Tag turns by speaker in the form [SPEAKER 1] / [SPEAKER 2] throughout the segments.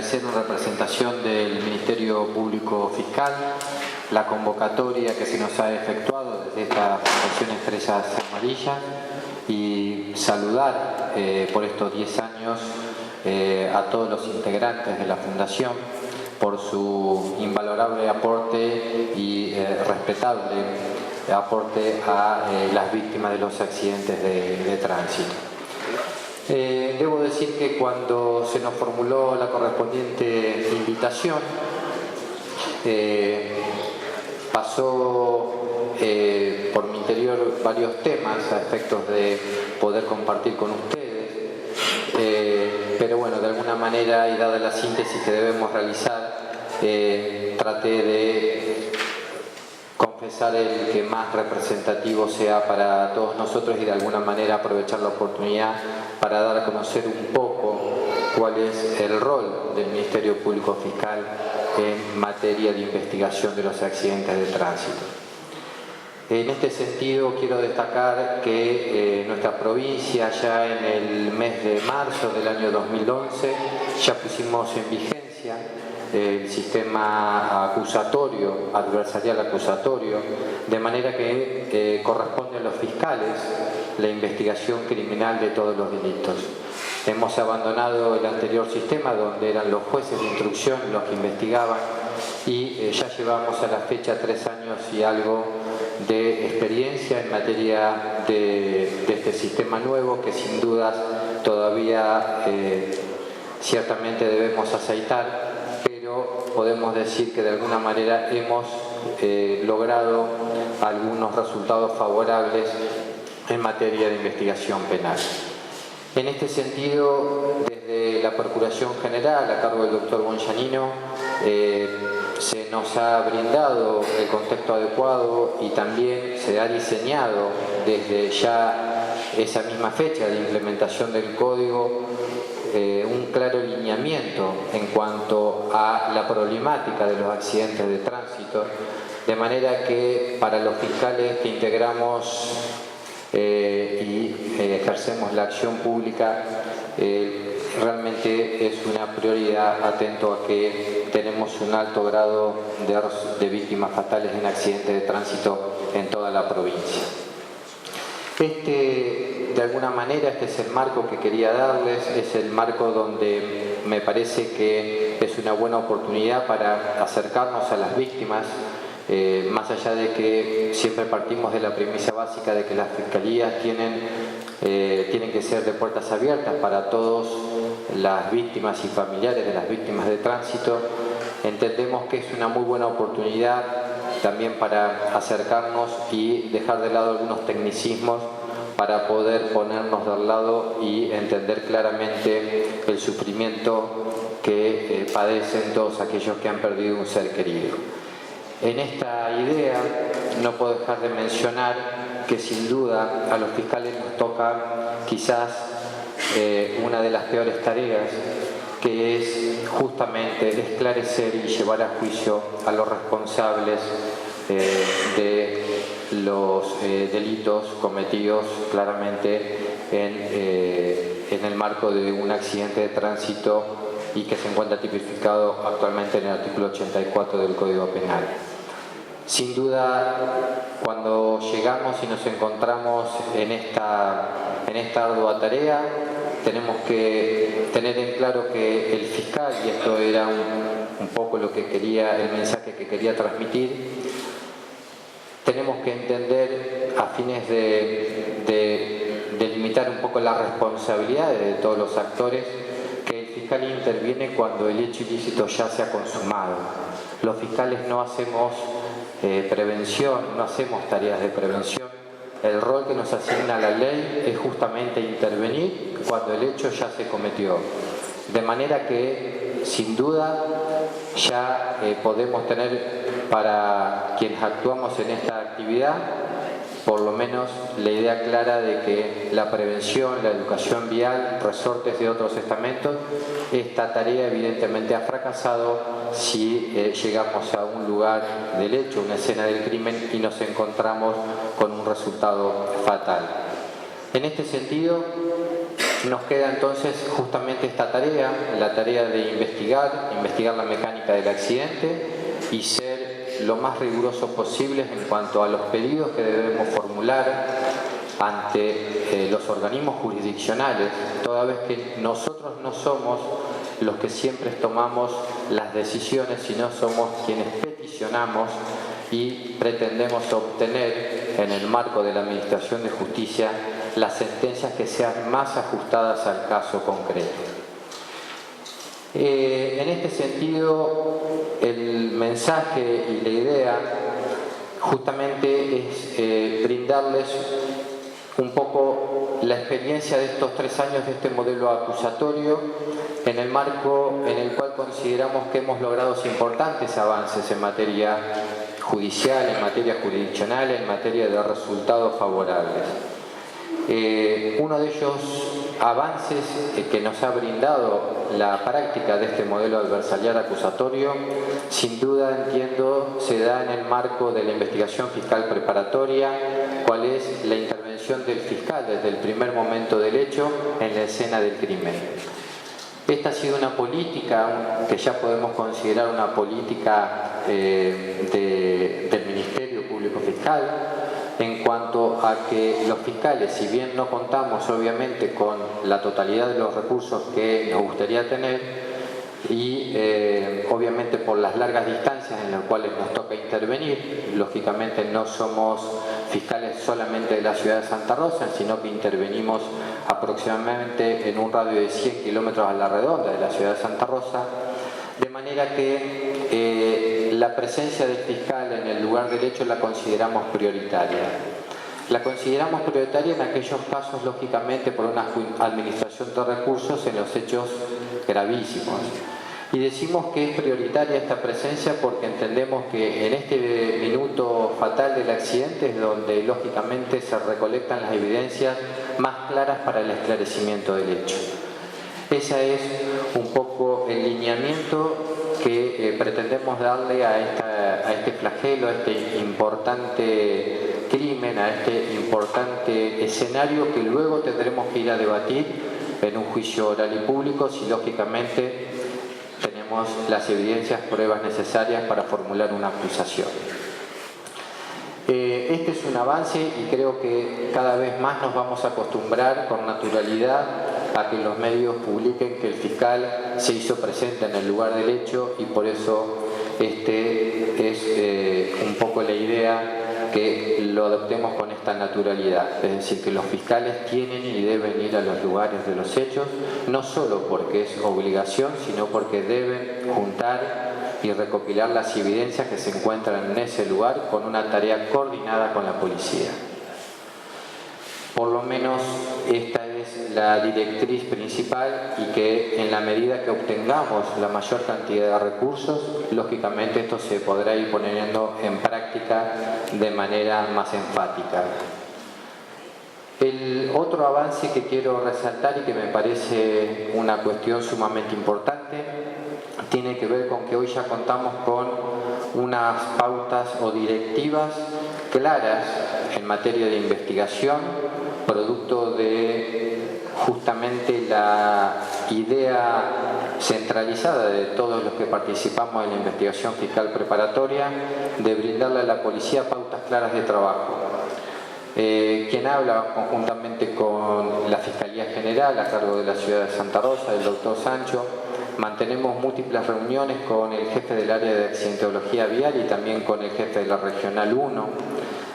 [SPEAKER 1] agradecer en representación del Ministerio Público Fiscal la convocatoria que se nos ha efectuado desde esta Fundación Estrellas Amarillas y saludar por estos 10 años a todos los integrantes de la Fundación por su invalorable aporte y respetable aporte a las víctimas de los accidentes de tránsito. Debo decir que cuando se nos formuló la correspondiente invitación, pasó por mi interior varios temas a efectos de poder compartir con ustedes, pero bueno, de alguna manera y dada la síntesis que debemos realizar, traté de confesar el que más representativo sea para todos nosotros y de alguna manera aprovechar la oportunidad para dar a conocer un poco cuál es el rol del Ministerio Público Fiscal en materia de investigación de los accidentes de tránsito. En este sentido quiero destacar que nuestra provincia ya en el mes de marzo del año 2011 ya pusimos en vigencia el sistema acusatorio, adversarial acusatorio, de manera que corresponde a los fiscales la investigación criminal de todos los delitos. Hemos abandonado el anterior sistema donde eran los jueces de instrucción los que investigaban y ya llevamos a la fecha 3 años y algo de experiencia en materia de este sistema nuevo que sin dudas todavía ciertamente debemos aceitar, pero podemos decir que de alguna manera hemos logrado algunos resultados favorables en materia de investigación penal. En este sentido, desde la Procuración General, a cargo del doctor Bonjanino, se nos ha brindado el contexto adecuado y también se ha diseñado desde ya esa misma fecha de implementación del Código un claro lineamiento en cuanto a la problemática de los accidentes de tránsito, de manera que para los fiscales que integramos y ejercemos la acción pública, realmente es una prioridad atento a que tenemos un alto grado de víctimas fatales en accidentes de tránsito en toda la provincia. De alguna manera, este es el marco que quería darles, es el marco donde me parece que es una buena oportunidad para acercarnos a las víctimas, más allá de que siempre partimos de la premisa básica de que las fiscalías tienen que ser de puertas abiertas para todas las víctimas y familiares de las víctimas de tránsito. Entendemos que es una muy buena oportunidad también para acercarnos y dejar de lado algunos tecnicismos para poder ponernos del lado y entender claramente el sufrimiento que padecen todos aquellos que han perdido un ser querido. En esta idea no puedo dejar de mencionar que sin duda a los fiscales nos toca quizás una de las peores tareas, que es justamente esclarecer y llevar a juicio a los responsables de los delitos cometidos claramente en el marco de un accidente de tránsito y que se encuentra tipificado actualmente en el artículo 84 del Código Penal. Sin duda, cuando llegamos y nos encontramos en esta ardua tarea, tenemos que tener en claro que el fiscal, y esto era un poco el mensaje que quería transmitir, tenemos que entender a fines de delimitar un poco las responsabilidades de todos los actores, que el fiscal interviene cuando el hecho ilícito ya se ha consumado. Los fiscales no hacemos prevención, no hacemos tareas de prevención. El rol que nos asigna la ley es justamente intervenir cuando el hecho ya se cometió. De manera que, sin duda, ya podemos tener para quienes actuamos en esta actividad, por lo menos la idea clara de que la prevención, la educación vial, resortes de otros estamentos, esta tarea evidentemente ha fracasado si llegamos a un lugar del hecho, una escena del crimen y nos encontramos con un resultado fatal. En este sentido, Nos queda entonces justamente esta tarea, la tarea de investigar la mecánica del accidente y ser lo más riguroso posible en cuanto a los pedidos que debemos formular ante los organismos jurisdiccionales, toda vez que nosotros no somos los que siempre tomamos las decisiones, sino somos quienes peticionamos y pretendemos obtener en el marco de la Administración de Justicia las sentencias que sean más ajustadas al caso concreto. En este sentido, el mensaje y la idea justamente es brindarles un poco la experiencia de estos 3 años de este modelo acusatorio, en el marco en el cual consideramos que hemos logrado importantes avances en materia judicial, en materia jurisdiccional, en materia de resultados favorables. Uno de ellos avances que nos ha brindado la práctica de este modelo adversarial acusatorio, sin duda entiendo, se da en el marco de la investigación fiscal preparatoria, cuál es la intervención del fiscal desde el primer momento del hecho en la escena del crimen. Esta ha sido una política que ya podemos considerar una política del Ministerio Público Fiscal, en cuanto a que los fiscales, si bien no contamos obviamente con la totalidad de los recursos que nos gustaría tener y obviamente por las largas distancias en las cuales nos toca intervenir, lógicamente no somos fiscales solamente de la ciudad de Santa Rosa, sino que intervenimos aproximadamente en un radio de 100 kilómetros a la redonda de la ciudad de Santa Rosa, de manera que la presencia del fiscal en el lugar del hecho la consideramos prioritaria. La consideramos prioritaria en aquellos casos, lógicamente, por una administración de recursos en los hechos gravísimos. Y decimos que es prioritaria esta presencia porque entendemos que en este minuto fatal del accidente es donde, lógicamente, se recolectan las evidencias más claras para el esclarecimiento del hecho. Ese es un poco el lineamiento que pretendemos darle a este flagelo, a este importante crimen, a este importante escenario que luego tendremos que ir a debatir en un juicio oral y público si lógicamente tenemos las evidencias, pruebas necesarias para formular una acusación. Este es un avance y creo que cada vez más nos vamos a acostumbrar con naturalidad a que los medios publiquen que el fiscal se hizo presente en el lugar del hecho y por eso es un poco la idea que lo adoptemos con esta naturalidad, es decir, que los fiscales tienen y deben ir a los lugares de los hechos, no solo porque es obligación, sino porque deben juntar y recopilar las evidencias que se encuentran en ese lugar con una tarea coordinada con la policía. Por lo menos esta es la directriz principal y que en la medida que obtengamos la mayor cantidad de recursos, lógicamente esto se podrá ir poniendo en práctica de manera más enfática. El otro avance que quiero resaltar y que me parece una cuestión sumamente importante tiene que ver con que hoy ya contamos con unas pautas o directivas claras en materia de investigación, producto de justamente la idea centralizada de todos los que participamos en la investigación fiscal preparatoria de brindarle a la policía pautas claras de trabajo. Quien habla conjuntamente con la Fiscalía General a cargo de la ciudad de Santa Rosa, el doctor Sancho, mantenemos múltiples reuniones con el jefe del área de accidentología vial y también con el jefe de la Regional 1,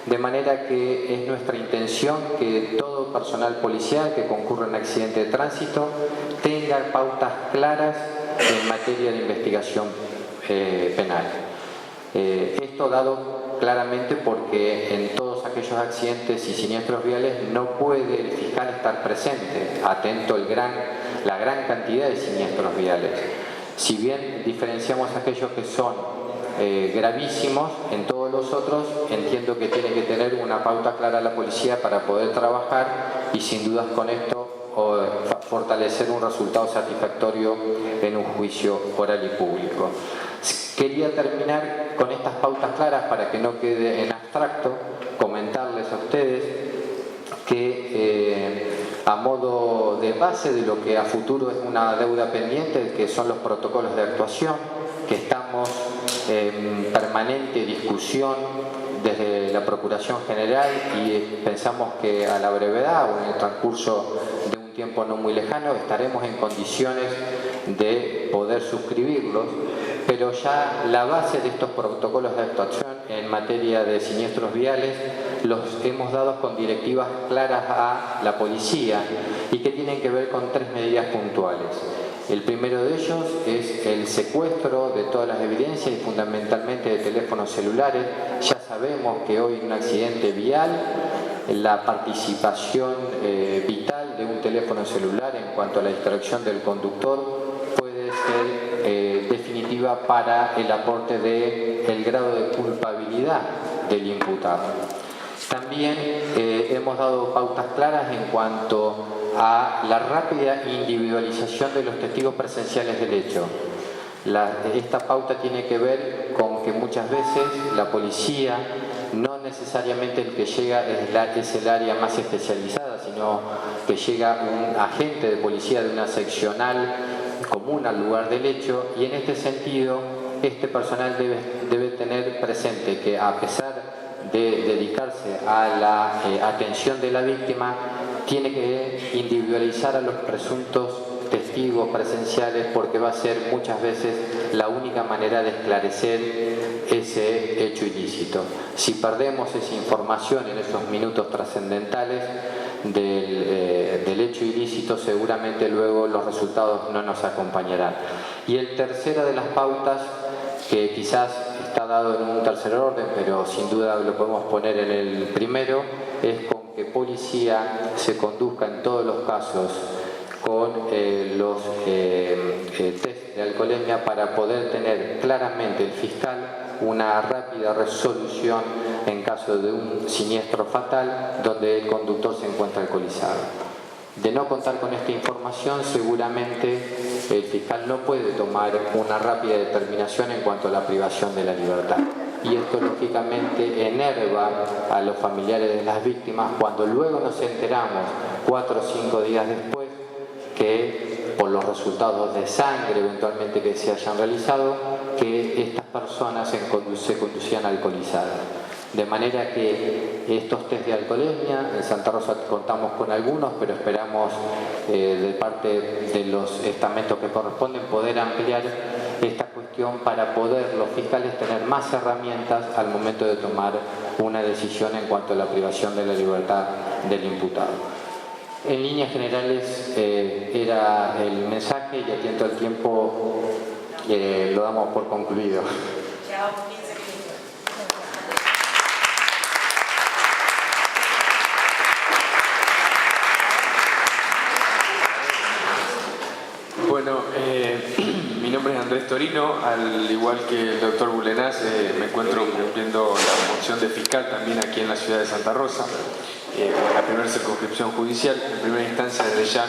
[SPEAKER 1] de manera que es nuestra intención que todo personal policial que concurra en accidente de tránsito tenga pautas claras en materia de investigación penal. Esto dado claramente porque en todos aquellos accidentes y siniestros viales no puede el fiscal estar presente, atento la gran cantidad de siniestros viales. Si bien diferenciamos aquellos que son gravísimos, en todos los otros entiendo que tiene que tener una pauta clara la policía para poder trabajar y sin dudas con esto fortalecer un resultado satisfactorio en un juicio oral y público. Quería terminar con estas pautas claras para que no quede en abstracto, comentarles a ustedes que a modo de base de lo que a futuro es una deuda pendiente, que son los protocolos de actuación, que estamos en permanente discusión desde la Procuración General y pensamos que a la brevedad o en el transcurso de un tiempo no muy lejano estaremos en condiciones de poder suscribirlos, pero ya la base de estos protocolos de actuación en materia de siniestros viales los hemos dado con directivas claras a la policía y que tienen que ver con 3 medidas puntuales. El primero de ellos es el secuestro de todas las evidencias y fundamentalmente de teléfonos celulares. Ya sabemos que hoy en un accidente vial la participación vital de un teléfono celular en cuanto a la distracción del conductor puede ser definitiva para el aporte del grado de culpabilidad del imputado. También hemos dado pautas claras en cuanto a la rápida individualización de los testigos presenciales del hecho. Esta pauta tiene que ver con que muchas veces la policía, no necesariamente el que llega es el área más especializada, sino que llega un agente de policía de una seccional común al lugar del hecho, y en este sentido este personal debe tener presente que, a pesar de dedicarse a la atención de la víctima, tiene que individualizar a los presuntos testigos presenciales, porque va a ser muchas veces la única manera de esclarecer ese hecho ilícito. Si perdemos esa información en esos minutos trascendentales del hecho ilícito, seguramente luego los resultados no nos acompañarán. Y el tercero de las pautas, que quizás está dado en un tercer orden, pero sin duda lo podemos poner en el primero, es con que policía se conduzca en todos los casos con los test de alcoholemia para poder tener claramente el fiscal una rápida resolución en caso de un siniestro fatal donde el conductor se encuentra alcoholizado. De no contar con esta información, seguramente el fiscal no puede tomar una rápida determinación en cuanto a la privación de la libertad. Y esto lógicamente enerva a los familiares de las víctimas cuando luego nos enteramos 4 o 5 días después que, por los resultados de sangre eventualmente que se hayan realizado, que estas personas se conducían alcoholizadas. De manera que estos test de alcoholemia, en Santa Rosa contamos con algunos, pero esperamos de parte de los estamentos que corresponden poder ampliar esta cuestión para poder los fiscales tener más herramientas al momento de tomar una decisión en cuanto a la privación de la libertad del imputado. En líneas generales era el mensaje, y atiendo al tiempo, lo damos por concluido.
[SPEAKER 2] Bueno, mi nombre es Andrés Torino, al igual que el doctor Bulenaz, me encuentro cumpliendo la función de fiscal también aquí en la ciudad de Santa Rosa, la primera circunscripción judicial. En primera instancia, desde ya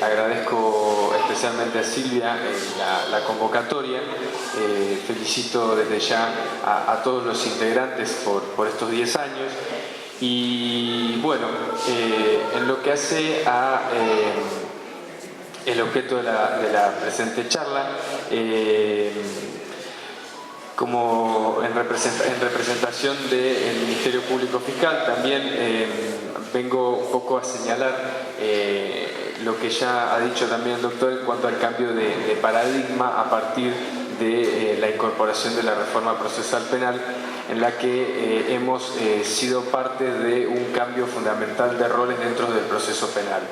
[SPEAKER 2] agradezco especialmente a Silvia la convocatoria, felicito desde ya a todos los integrantes por estos 10 años y bueno, en lo que hace a el objeto de la presente charla, como en representación del Ministerio Público Fiscal, también vengo un poco a señalar lo que ya ha dicho también el doctor en cuanto al cambio de paradigma a partir de la incorporación de la reforma procesal penal, en la que hemos sido parte de un cambio fundamental de roles dentro del proceso penal.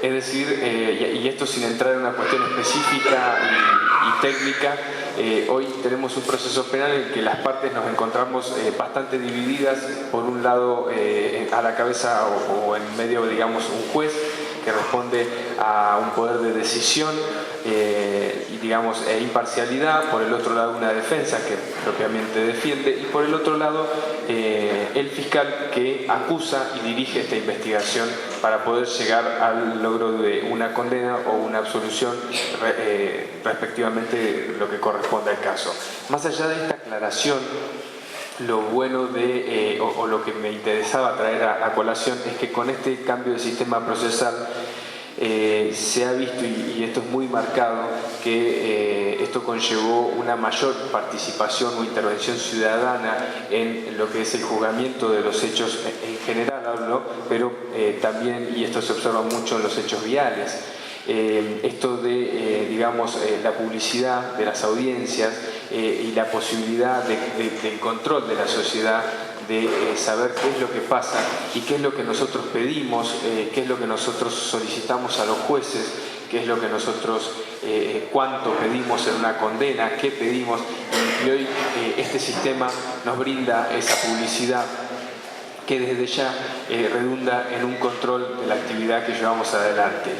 [SPEAKER 2] Es decir, y esto sin entrar en una cuestión específica y técnica, hoy tenemos un proceso penal en el que las partes nos encontramos bastante divididas. Por un lado, a la cabeza o en medio, digamos, un juez que responde a un poder de decisión y, digamos, imparcialidad. Por el otro lado, una defensa que propiamente defiende, y por el otro lado, el fiscal que acusa y dirige esta investigación para poder llegar al logro de una condena o una absolución, respectivamente lo que corresponde al caso. Más allá de esta aclaración lo bueno o lo que me interesaba traer a colación es que con este cambio de sistema procesal se ha visto, y esto es muy marcado, que esto conllevó una mayor participación o intervención ciudadana en lo que es el juzgamiento de los hechos en general, hablo, pero también, y esto se observa mucho en los hechos viales, esto de, digamos, la publicidad de las audiencias y la posibilidad del control de la sociedad, de saber qué es lo que pasa y qué es lo que nosotros pedimos, qué es lo que nosotros solicitamos a los jueces, qué es lo que nosotros, cuánto pedimos en una condena, qué pedimos, y hoy este sistema nos brinda esa publicidad que desde ya redunda en un control de la actividad que llevamos adelante.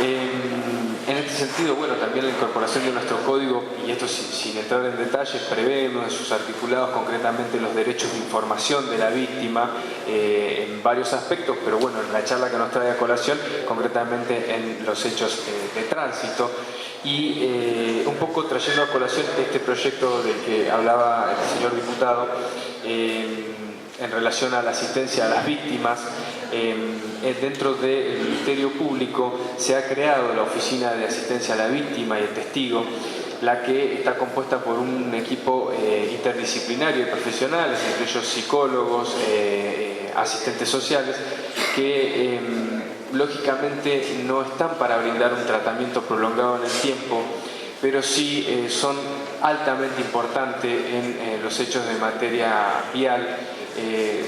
[SPEAKER 2] En este sentido, bueno, también la incorporación de nuestro código, y esto sin entrar en detalles, prevé en sus articulados concretamente los derechos de información de la víctima en varios aspectos, pero bueno, en la charla que nos trae a colación, concretamente en los hechos de tránsito, y un poco trayendo a colación este proyecto del que hablaba el señor diputado, en relación a la asistencia a las víctimas. Dentro del Ministerio Público se ha creado la Oficina de Asistencia a la Víctima y el Testigo, la que está compuesta por un equipo interdisciplinario de profesionales, entre ellos psicólogos, asistentes sociales, que lógicamente no están para brindar un tratamiento prolongado en el tiempo, pero sí son altamente importantes en los hechos de materia vial.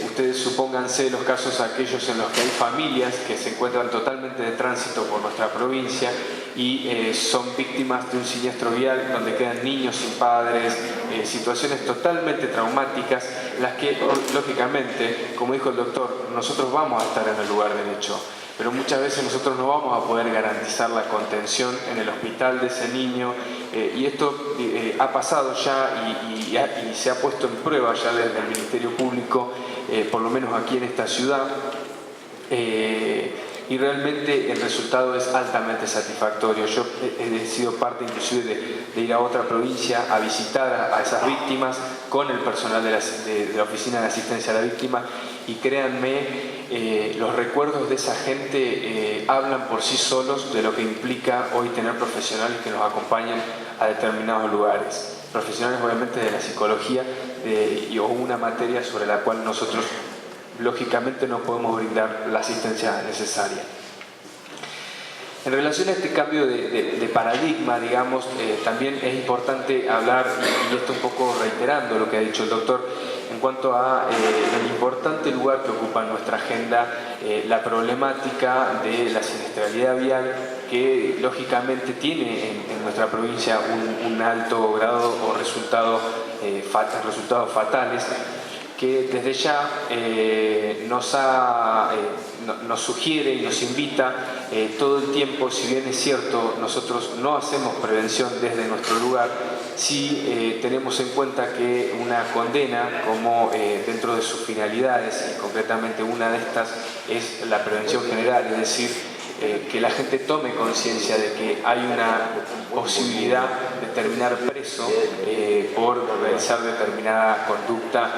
[SPEAKER 2] Ustedes supónganse los casos aquellos en los que hay familias que se encuentran totalmente de tránsito por nuestra provincia y son víctimas de un siniestro vial donde quedan niños sin padres, situaciones totalmente traumáticas, las que lógicamente, como dijo el doctor, nosotros vamos a estar en el lugar del hecho, pero muchas veces nosotros no vamos a poder garantizar la contención en el hospital de ese niño, y esto ha pasado ya y se ha puesto en prueba ya desde el Ministerio Público, por lo menos aquí en esta ciudad, y realmente el resultado es altamente satisfactorio. Yo he sido parte inclusive de ir a otra provincia a visitar a esas víctimas con el personal de la Oficina de Asistencia a la Víctima, y créanme, los recuerdos de esa gente hablan por sí solos de lo que implica hoy tener profesionales que nos acompañan a determinados lugares. Profesionales obviamente de la psicología o una materia sobre la cual nosotros lógicamente no podemos brindar la asistencia necesaria. En relación a este cambio de paradigma, digamos, también es importante hablar, y esto un poco reiterando lo que ha dicho el doctor, en cuanto a el importante lugar que ocupa en nuestra agenda la problemática de la siniestralidad vial, que lógicamente tiene en nuestra provincia un alto grado o resultados fatales, que desde ya nos sugiere y nos invita todo el tiempo. Si bien es cierto, nosotros no hacemos prevención desde nuestro lugar, sí tenemos en cuenta que una condena, como dentro de sus finalidades, y concretamente una de estas es la prevención general, es decir, que la gente tome conciencia de que hay una posibilidad de terminar preso por realizar determinada conducta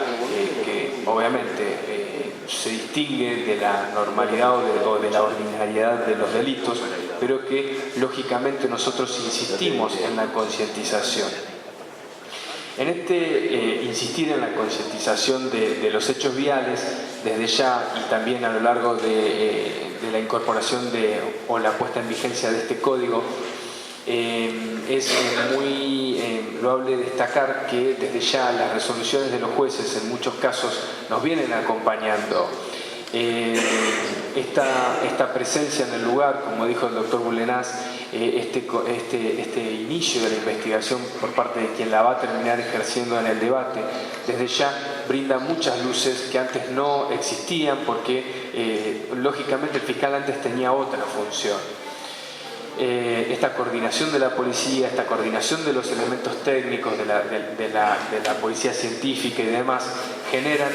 [SPEAKER 2] que obviamente se distingue de la normalidad o de la ordinariedad de los delitos, pero que lógicamente nosotros insistimos en la concientización. En insistir en la concientización de los hechos viales, desde ya y también a lo largo de la incorporación o la puesta en vigencia de este código, es muy loable destacar que desde ya las resoluciones de los jueces en muchos casos nos vienen acompañando. Esta presencia en el lugar, como dijo el doctor Bulenaz, este inicio de la investigación por parte de quien la va a terminar ejerciendo en el debate, desde ya brinda muchas luces que antes no existían, porque lógicamente el fiscal antes tenía otra función. Esta coordinación de la policía, esta coordinación de los elementos técnicos de la policía científica y demás, generan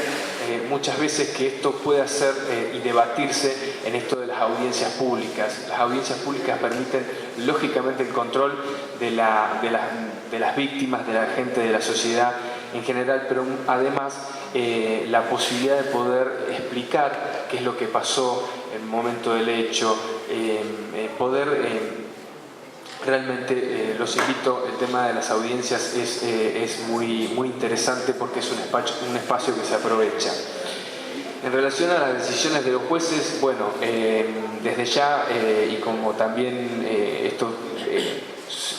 [SPEAKER 2] muchas veces que esto pueda ser y debatirse en esto de las audiencias públicas. Las audiencias públicas permiten lógicamente el control de las víctimas, de la gente de la sociedad, en general, pero además la posibilidad de poder explicar qué es lo que pasó en el momento del hecho, realmente los invito, el tema de las audiencias es muy interesante porque es un espacio que se aprovecha. En relación a las decisiones de los jueces, bueno, desde ya, y como también esto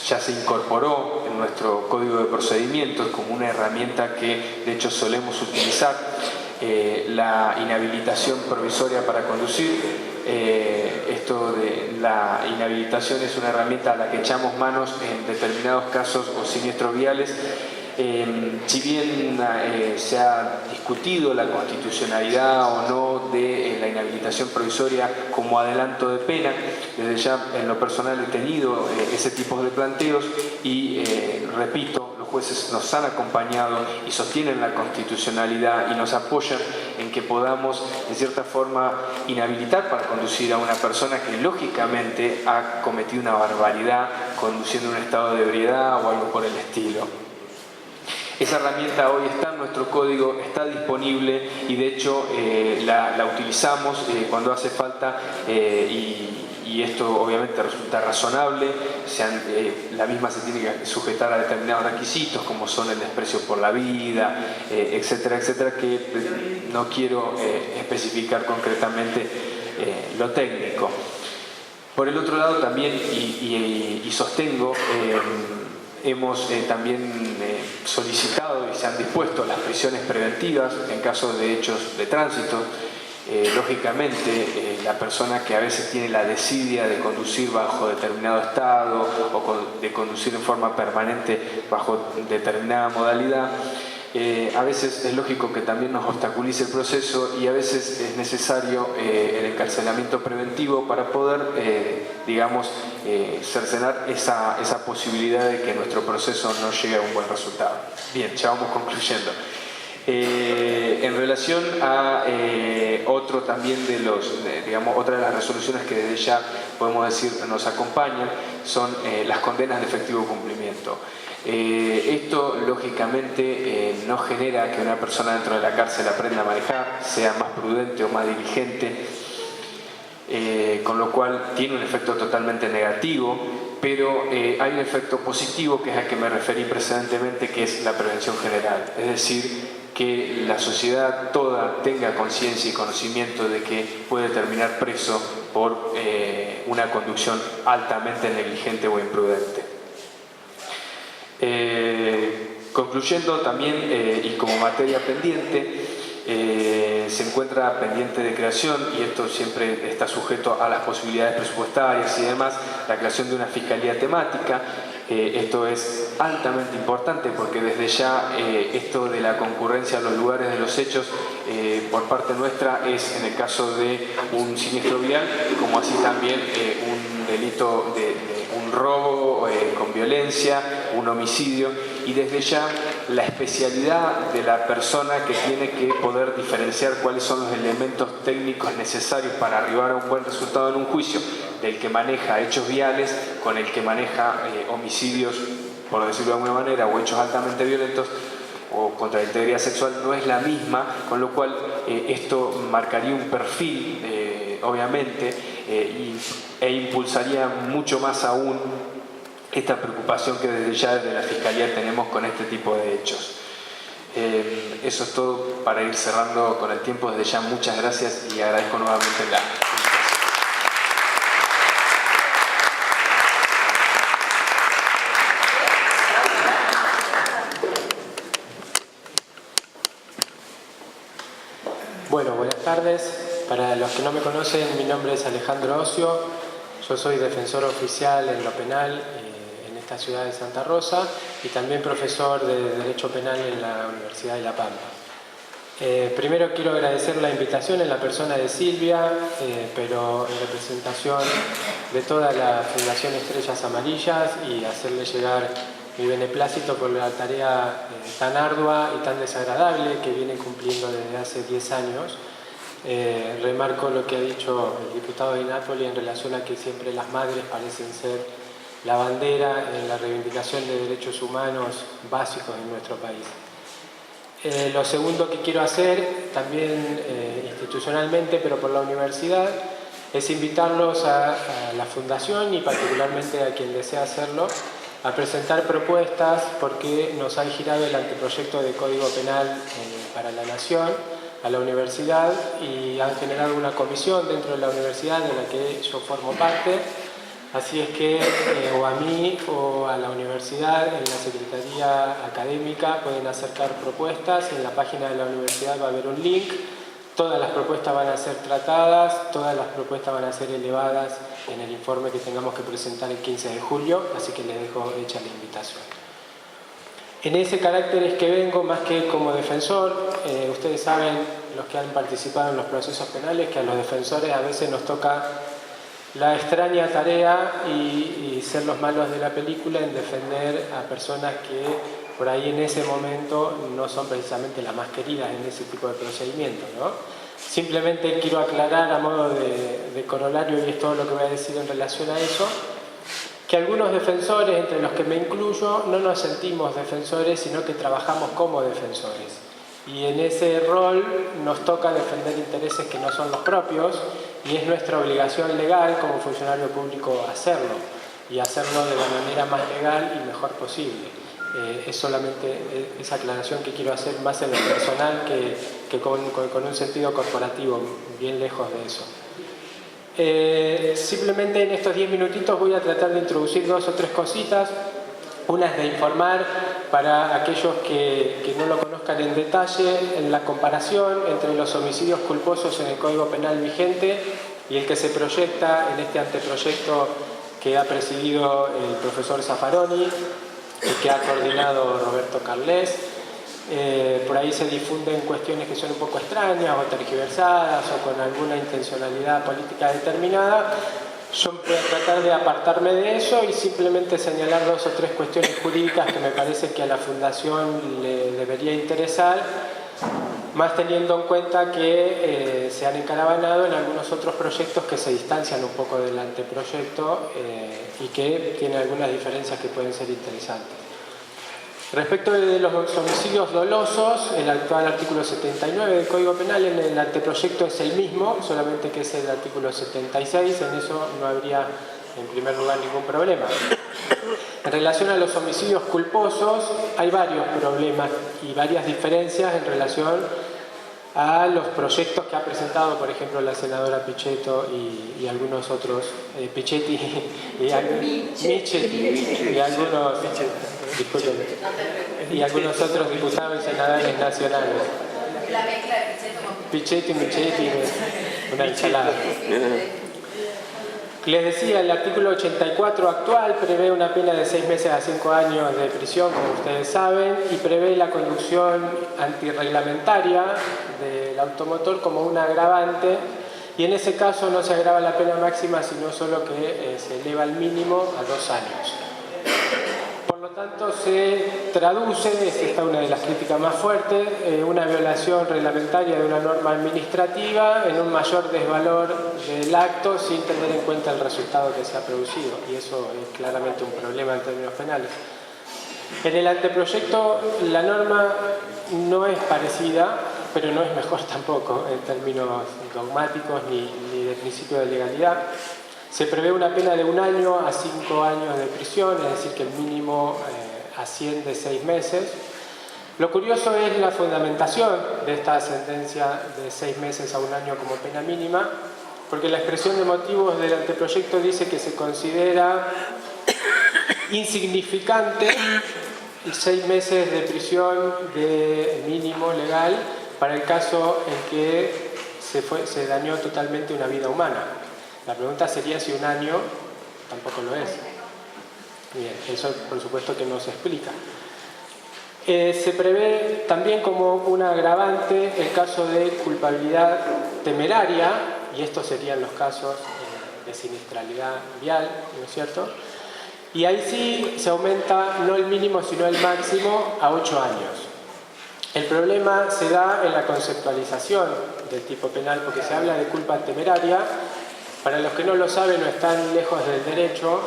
[SPEAKER 2] ya se incorporó en nuestro Código de Procedimientos como una herramienta que de hecho solemos utilizar, la inhabilitación provisoria para conducir. Esto de la inhabilitación es una herramienta a la que echamos manos en determinados casos o siniestros viales. Si bien se ha discutido la constitucionalidad o no de la inhabilitación provisoria como adelanto de pena, desde ya en lo personal he tenido ese tipo de planteos y repito, los jueces nos han acompañado y sostienen la constitucionalidad y nos apoyan en que podamos de cierta forma inhabilitar para conducir a una persona que lógicamente ha cometido una barbaridad conduciendo en un estado de ebriedad o algo por el estilo. Esa herramienta hoy está en nuestro código, está disponible y de hecho la utilizamos cuando hace falta y esto obviamente resulta razonable. La misma se tiene que sujetar a determinados requisitos como son el desprecio por la vida, etcétera, etcétera, que no quiero especificar concretamente lo técnico. Por el otro lado también, y sostengo, hemos también solicitado y se han dispuesto las prisiones preventivas en caso de hechos de tránsito. Lógicamente, la persona que a veces tiene la desidia de conducir bajo determinado estado o de conducir en forma permanente bajo determinada modalidad, a veces es lógico que también nos obstaculice el proceso y a veces es necesario el encarcelamiento preventivo para poder, cercenar esa posibilidad de que nuestro proceso no llegue a un buen resultado. Bien, ya vamos concluyendo. En relación a otro también de otra de las resoluciones que desde ya podemos decir nos acompañan son las condenas de efectivo cumplimiento. Esto lógicamente no genera que una persona dentro de la cárcel aprenda a manejar, sea más prudente o más diligente, con lo cual tiene un efecto totalmente negativo, pero hay un efecto positivo que es al que me referí precedentemente, que es la prevención general, es decir, que la sociedad toda tenga conciencia y conocimiento de que puede terminar preso por una conducción altamente negligente o imprudente. Concluyendo también, y como materia pendiente, se encuentra pendiente de creación, y esto siempre está sujeto a las posibilidades presupuestarias y demás, la creación de una fiscalía temática. Esto es altamente importante porque desde ya esto de la concurrencia a los lugares de los hechos por parte nuestra es en el caso de un siniestro vial, como así también un delito de un robo con violencia, un homicidio, y desde ya la especialidad de la persona que tiene que poder diferenciar cuáles son los elementos técnicos necesarios para arribar a un buen resultado en un juicio, del que maneja hechos viales con el que maneja homicidios, por decirlo de alguna manera, o hechos altamente violentos o contra la integridad sexual, no es la misma, con lo cual esto marcaría un perfil, obviamente, e impulsaría mucho más aún esta preocupación que desde ya desde la Fiscalía tenemos con este tipo de hechos. Eso es todo para ir cerrando con el tiempo. Desde ya muchas gracias y agradezco nuevamente la invitación.
[SPEAKER 3] Bueno, buenas tardes. Para los que no me conocen, mi nombre es Alejandro Ocio. Yo soy defensor oficial en lo penal en esta ciudad de Santa Rosa y también profesor de Derecho Penal en la Universidad de La Pampa. Primero quiero agradecer la invitación en la persona de Silvia, pero en representación de toda la Fundación Estrellas Amarillas, y hacerle llegar mi beneplácito por la tarea tan ardua y tan desagradable que viene cumpliendo desde hace 10 años. Remarco lo que ha dicho el diputado de Napoli en relación a que siempre las madres parecen ser la bandera en la reivindicación de derechos humanos básicos en nuestro país. Lo segundo que quiero hacer, también institucionalmente, pero por la universidad, es invitarlos a la Fundación y particularmente a quien desea hacerlo, a presentar propuestas porque nos han girado el anteproyecto de Código Penal para la Nación a la universidad y han generado una comisión dentro de la universidad de la que yo formo parte. Así es que o a mí o a la universidad, en la Secretaría Académica, pueden acercar propuestas. En la página de la universidad va a haber un link. Todas las propuestas van a ser tratadas, todas las propuestas van a ser elevadas en el informe que tengamos que presentar el 15 de julio, así que les dejo hecha la invitación. En ese carácter es que vengo, más que como defensor. Ustedes saben, los que han participado en los procesos penales, que a los defensores a veces nos toca la extraña tarea y ser los malos de la película en defender a personas que por ahí en ese momento no son precisamente las más queridas en ese tipo de procedimientos, ¿no? Simplemente quiero aclarar a modo de corolario, y es todo lo que voy a decir en relación a eso, que algunos defensores, entre los que me incluyo, no nos sentimos defensores, sino que trabajamos como defensores. Y en ese rol nos toca defender intereses que no son los propios, y es nuestra obligación legal como funcionario público hacerlo, y hacerlo de la manera más legal y mejor posible. Es solamente esa aclaración que quiero hacer, más en lo personal que con un sentido corporativo, bien lejos de eso. Simplemente en estos 10 minutitos voy a tratar de introducir 2 o 3 cositas. Una es de informar para aquellos que no lo conozcan en detalle en la comparación entre los homicidios culposos en el Código Penal vigente y el que se proyecta en este anteproyecto que ha presidido el profesor Zaffaroni y que ha coordinado Roberto Carles. Por ahí se difunden cuestiones que son un poco extrañas o tergiversadas o con alguna intencionalidad política determinada. Yo voy a tratar de apartarme de eso y simplemente señalar 2 o 3 cuestiones jurídicas que me parece que a la Fundación le debería interesar, más teniendo en cuenta que se han encaravanado en algunos otros proyectos que se distancian un poco del anteproyecto y que tienen algunas diferencias que pueden ser interesantes. Respecto de los homicidios dolosos, el actual artículo 79 del Código Penal en el anteproyecto es el mismo, solamente que es el artículo 76, en eso no habría en primer lugar ningún problema. En relación a los homicidios culposos, hay varios problemas y varias diferencias en relación a los proyectos que ha presentado, por ejemplo, la senadora Pichetto y algunos otros, Michetti y algunos, discúlpenme, y algunos otros diputados y senadores nacionales.
[SPEAKER 4] La mezcla de
[SPEAKER 3] Pichetto y Michetti, una ensalada. Les decía, el artículo 84 actual prevé una pena de 6 meses a 5 años de prisión, como ustedes saben, y prevé la conducción antirreglamentaria del automotor como un agravante, y en ese caso no se agrava la pena máxima, sino solo que se eleva el mínimo a 2 años. Por lo tanto, se traduce, esta es una de las críticas más fuertes, una violación reglamentaria de una norma administrativa en un mayor desvalor del acto sin tener en cuenta el resultado que se ha producido, y eso es claramente un problema en términos penales. En el anteproyecto la norma no es parecida, pero no es mejor tampoco en términos dogmáticos ni de principio de legalidad. Se prevé una pena de 1 año a 5 años de prisión, es decir, que el mínimo asciende 6 meses. Lo curioso es la fundamentación de esta sentencia de 6 meses a 1 año como pena mínima, porque la expresión de motivos del anteproyecto dice que se considera insignificante 6 meses de prisión de mínimo legal para el caso en que se dañó totalmente una vida humana. La pregunta sería si 1 año tampoco lo es. Bien, eso por supuesto que no se explica. Se prevé también como un agravante el caso de culpabilidad temeraria, y estos serían los casos de siniestralidad vial, ¿no es cierto? Y ahí sí se aumenta no el mínimo sino el máximo a 8 años. El problema se da en la conceptualización del tipo penal, porque se habla de culpa temeraria. Para los que no lo saben o están lejos del derecho,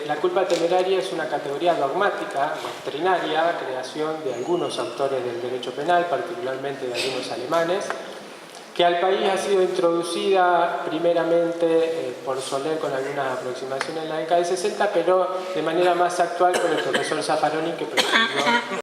[SPEAKER 3] la culpa temeraria es una categoría dogmática, doctrinaria, creación de algunos autores del derecho penal, particularmente de algunos alemanes, que al país ha sido introducida primeramente por Soler con algunas aproximaciones en la década de 60, pero de manera más actual por el profesor Zaffaroni, que prosiguió